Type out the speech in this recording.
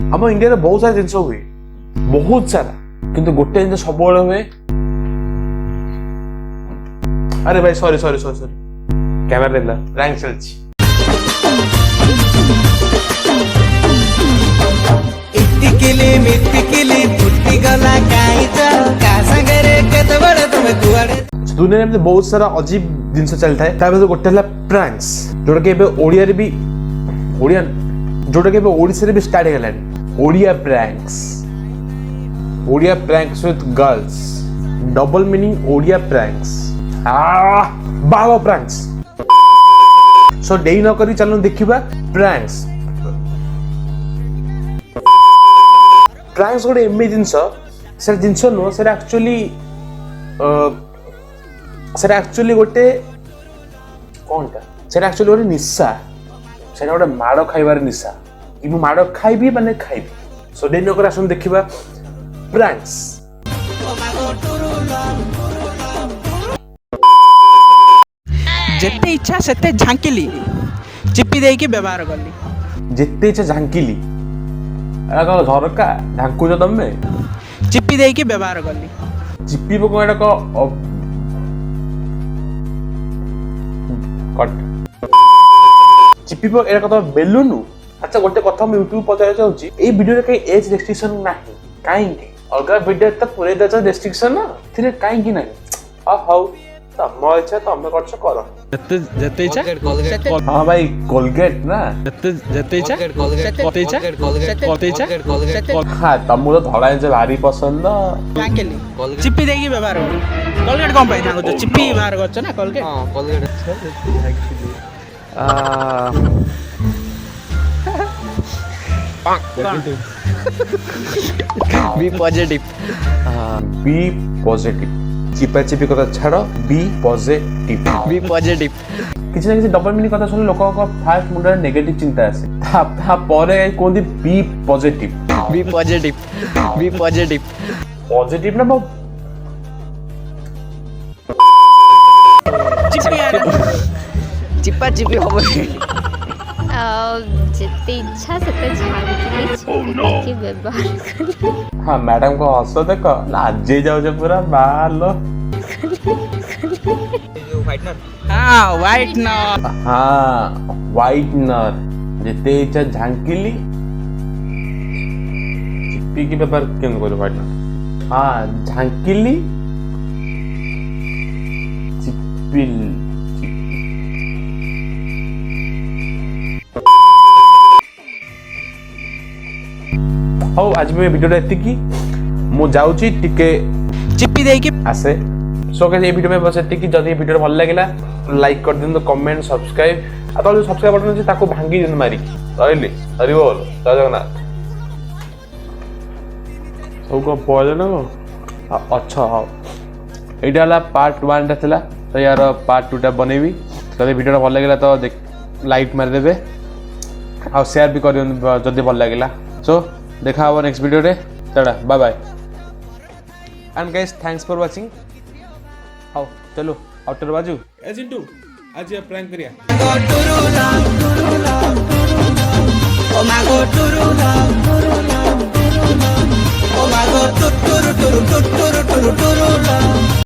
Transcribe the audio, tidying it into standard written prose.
हम इंडिया में बहुत सारा जिनस हुए, बहुत सारा, किंतु गोटे जिन सब हुए। अरे भाई sorry sorry sorry sorry camera देला रैंक चलची। इतिकिली मितिकिली फुटी गला काईचा का संगरे केते बड़ तुम कुआडे। दुनिया में बहुत सारा अजीब जिनस चलता है। तार गोटे हला प्रैंक्स, जोटा कि ओडिया रे भी ओडिया जोटा कि ओडिसा रे भी स्टार्ट हेलानी। Odia pranks with girls, double meaning Odia pranks, बाबा प्रैंक्स। सो डेई न करी चलो देखिबा प्रैंक्स। प्रैंक्स गोटे एमे जिनस, से जिनस नो से एक्चुअली गोटे कोनटा, से एक्चुअली गोटे निशा, से गोटे माड़ खाइबार निशा कि मु माड़ खाइबी माने खाइबी। सो डेई न करी आसन देखिबा प्रैंक्स। जेते इच्छा सेते झांकिली चिप्पी देई के व्यवहार करली। जेते इच्छा झांकिली एका झरका झांकुछ तमे, चिप्पी देई के व्यवहार करली। चिप्पी को एटा को कट चिप्पी को एटा को बेलुनु। अच्छा गोटे कथा मैं यूट्यूब पचार चाहूची, ए वीडियो रे कहीं एज रेस्ट्रिक्शन नाही काई के अलगा वीडियो त पूरे दच रेस्ट्रिक्शन ना थिरे काई की नाही। हाउ तम इच्छा तमे करछ करो। जते इच्छा हां भाई कोलगेट ना, जते इच्छा कते इच्छा हां तमु तो धड़ा जे भारी पसंद। झांकिली चिप्पी देई के व्यवहार करली। कोलगेट कोन पाई झांकुछ, चिप्पी व्यवहार करछ ना कोलगेट। हां Colgate be positive. Be positive, चिपा चिपी कथा छाड़ो, बी पॉजिटिव। बी पॉजिटिव किसी ना किसी डबल मीनिंग कथा सुन लोक फास्ट मुंडा नेगेटिव चिंता आसे, ता परे कोंदी be positive. Be positive be positive positive ना चिप्पा चिप्पी हो जितनी इच्छा सेते झांकिली चिप्पी के व्यवहार करली। हाँ मैडम को हस देखो लाजे जाओ पूरा बालो। हां व्हाइटनर। हाँ व्हाइटनर, जेते इच्छा झांकिली चिप्पी की व्यवहार क्यों करो व्हाइटनर। हाँ झांकिली चिप्पिल। हो आज मैं वीडियो एति की मु जाउची टिके चिप्पी देई के आसे। सो गाइस ये वीडियो में बस एति की। जदि वीडियो भल लागिला लाइक कर दिनु, कमेंट सब्सक्राइब। आ तो जो सब्सक्राइब बटन अछि ताको भांगी दिनु मारी। रहली हरि बोल जय जगन्नाथ। सब को पहले ना अच्छा हां एटा वाला पार्ट 1 टा थिला, तो यार पार्ट 2 टा बनेबी। जदि वीडियो भल लागिला तो लाइक मार देबे और शेयर भी कर दिनु जदि भल लागिला। सो देखा हवा नेक्स्ट वीडियो रे। Tata bye bye and guys thanks for watching. आओ चलो आउटर बाजू ए चिंटू आज ये प्रैंक करिया। ओ मागो टुरुला ओ मागो टुरुला